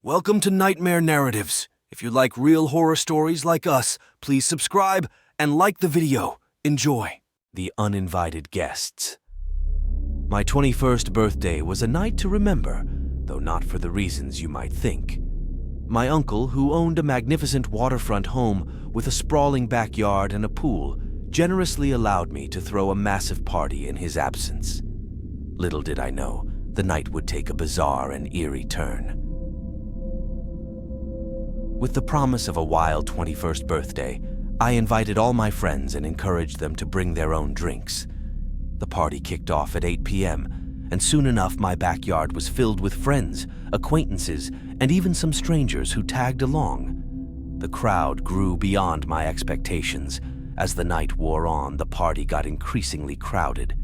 Welcome to Nightmare Narratives. If you like real horror stories like us, please subscribe and like the video. Enjoy. The Uninvited Guests. My 21st birthday was a night to remember, though not for the reasons you might think. My uncle, who owned a magnificent waterfront home with a sprawling backyard and a pool, generously allowed me to throw a massive party in his absence. Little did I know, the night would take a bizarre and eerie turn. With the promise of a wild 21st birthday, I invited all my friends and encouraged them to bring their own drinks. The party kicked off at 8 p.m., and soon enough my backyard was filled with friends, acquaintances, and even some strangers who tagged along. The crowd grew beyond my expectations. As the night wore on, the party got increasingly crowded.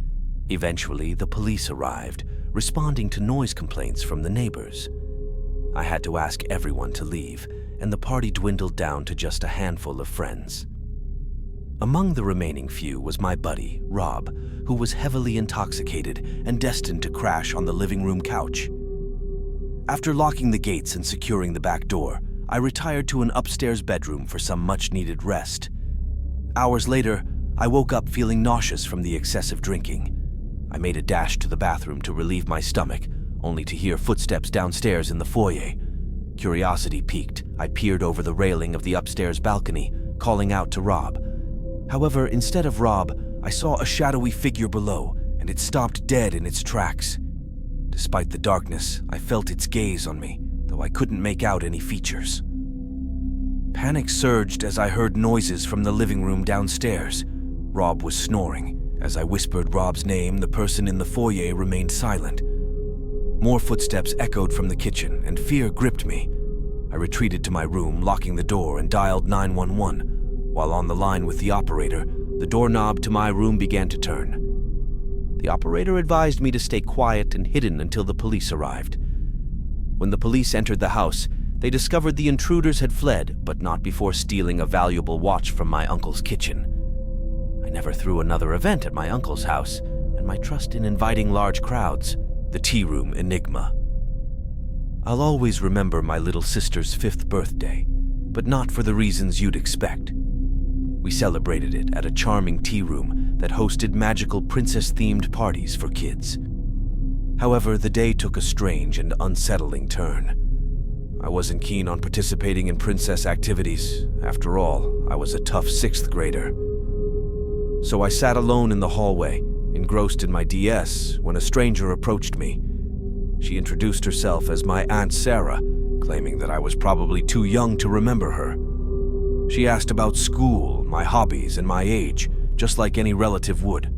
Eventually, the police arrived, responding to noise complaints from the neighbors. I had to ask everyone to leave, and the party dwindled down to just a handful of friends. Among the remaining few was my buddy, Rob, who was heavily intoxicated and destined to crash on the living room couch. After locking the gates and securing the back door, I retired to an upstairs bedroom for some much-needed rest. Hours later, I woke up feeling nauseous from the excessive drinking. I made a dash to the bathroom to relieve my stomach, only to hear footsteps downstairs in the foyer. Curiosity piqued, I peered over the railing of the upstairs balcony, calling out to Rob. However, instead of Rob, I saw a shadowy figure below, and it stopped dead in its tracks. Despite the darkness, I felt its gaze on me, though I couldn't make out any features. Panic surged as I heard noises from the living room downstairs. Rob was snoring. As I whispered Rob's name, the person in the foyer remained silent. More footsteps echoed from the kitchen, and fear gripped me. I retreated to my room, locking the door, and dialed 911. While on the line with the operator, the doorknob to my room began to turn. The operator advised me to stay quiet and hidden until the police arrived. When the police entered the house, they discovered the intruders had fled, but not before stealing a valuable watch from my uncle's kitchen. I never threw another event at my uncle's house, and my trust in inviting large crowds. The tea room enigma. I'll always remember my little sister's 5th birthday, but not for the reasons you'd expect. We celebrated it at a charming tea room that hosted magical princess-themed parties for kids. However, the day took a strange and unsettling turn. I wasn't keen on participating in princess activities. After all, I was a tough 6th grader. So I sat alone in the hallway, engrossed in my DS, when a stranger approached me. She introduced herself as my Aunt Sarah, claiming that I was probably too young to remember her. She asked about school, my hobbies, and my age, just like any relative would.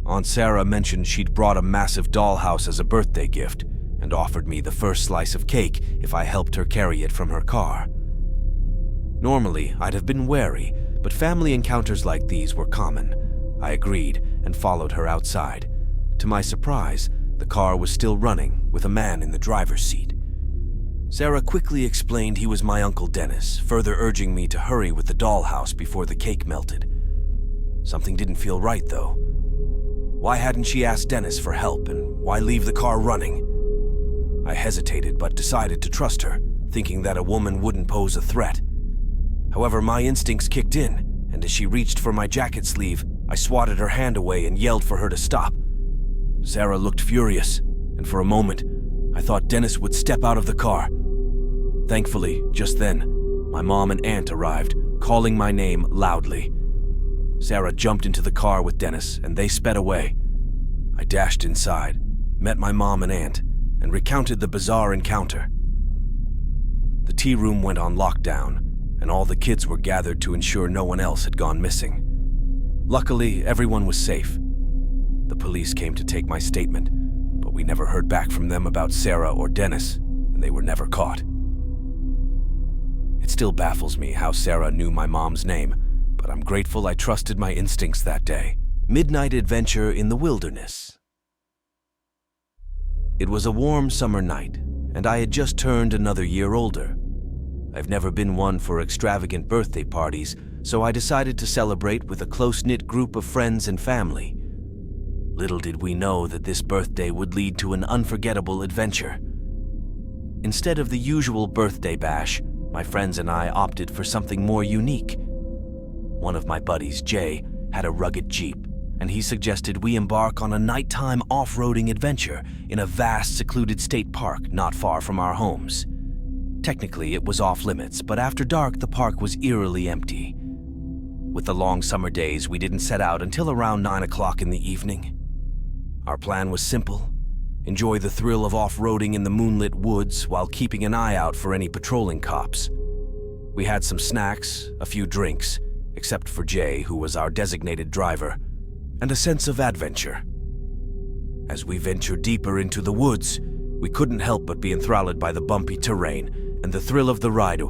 Aunt Sarah mentioned she'd brought a massive dollhouse as a birthday gift and offered me the first slice of cake if I helped her carry it from her car. Normally, I'd have been wary, but family encounters like these were common. I agreed and followed her outside. To my surprise, the car was still running, with a man in the driver's seat. Sarah quickly explained he was my Uncle Dennis, further urging me to hurry with the dollhouse before the cake melted. Something didn't feel right, though. Why hadn't she asked Dennis for help, and why leave the car running? I hesitated but decided to trust her, thinking that a woman wouldn't pose a threat. However, my instincts kicked in, and as she reached for my jacket sleeve, I swatted her hand away and yelled for her to stop. Sarah looked furious, and for a moment, I thought Dennis would step out of the car. Thankfully, just then, my mom and aunt arrived, calling my name loudly. Sarah jumped into the car with Dennis, and they sped away. I dashed inside, met my mom and aunt, and recounted the bizarre encounter. The tea room went on lockdown, and all the kids were gathered to ensure no one else had gone missing. Luckily, everyone was safe. The police came to take my statement, but we never heard back from them about Sarah or Dennis, and they were never caught. It still baffles me how Sarah knew my mom's name, but I'm grateful I trusted my instincts that day. Midnight adventure in the wilderness. It was a warm summer night, and I had just turned another year older. I've never been one for extravagant birthday parties, so I decided to celebrate with a close-knit group of friends and family. Little did we know that this birthday would lead to an unforgettable adventure. Instead of the usual birthday bash, my friends and I opted for something more unique. One of my buddies, Jay, had a rugged Jeep, and he suggested we embark on a nighttime off-roading adventure in a vast, secluded state park not far from our homes. Technically, it was off-limits, but after dark, the park was eerily empty. With the long summer days, we didn't set out until around 9 o'clock in the evening. Our plan was simple: enjoy the thrill of off-roading in the moonlit woods while keeping an eye out for any patrolling cops. We had some snacks, a few drinks, except for Jay, who was our designated driver, and a sense of adventure. As we ventured deeper into the woods, we couldn't help but be enthralled by the bumpy terrain and the thrill of the ride.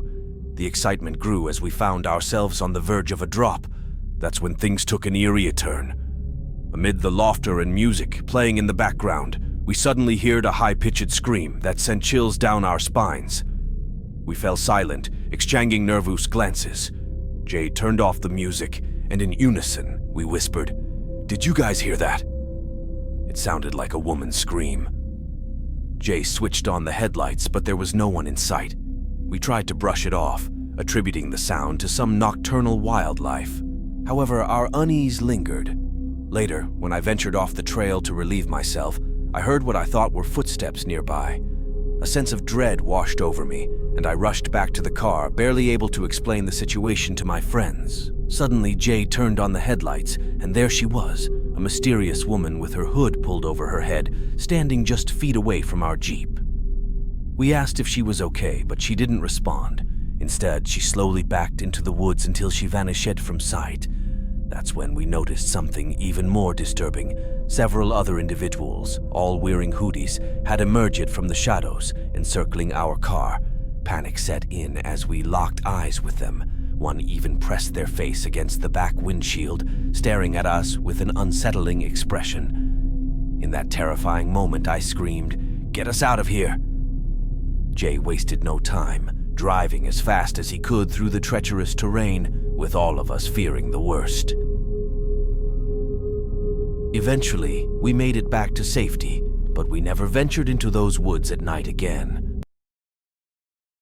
The excitement grew as we found ourselves on the verge of a drop. That's when things took an eerie turn. Amid the laughter and music playing in the background, we suddenly heard a high-pitched scream that sent chills down our spines. We fell silent, exchanging nervous glances. Jay turned off the music, and in unison, we whispered, "Did you guys hear that?" It sounded like a woman's scream. Jay switched on the headlights, but there was no one in sight. We tried to brush it off, attributing the sound to some nocturnal wildlife. However, our unease lingered. Later, when I ventured off the trail to relieve myself, I heard what I thought were footsteps nearby. A sense of dread washed over me, and I rushed back to the car, barely able to explain the situation to my friends. Suddenly, Jay turned on the headlights, and there she was, a mysterious woman with her hood pulled over her head, standing just feet away from our Jeep. We asked if she was okay, but she didn't respond. Instead, she slowly backed into the woods until she vanished from sight. That's when we noticed something even more disturbing. Several other individuals, all wearing hoodies, had emerged from the shadows, encircling our car. Panic set in as we locked eyes with them. One even pressed their face against the back windshield, staring at us with an unsettling expression. In that terrifying moment, I screamed, "Get us out of here!" Jay wasted no time, driving as fast as he could through the treacherous terrain, with all of us fearing the worst. Eventually, we made it back to safety, but we never ventured into those woods at night again.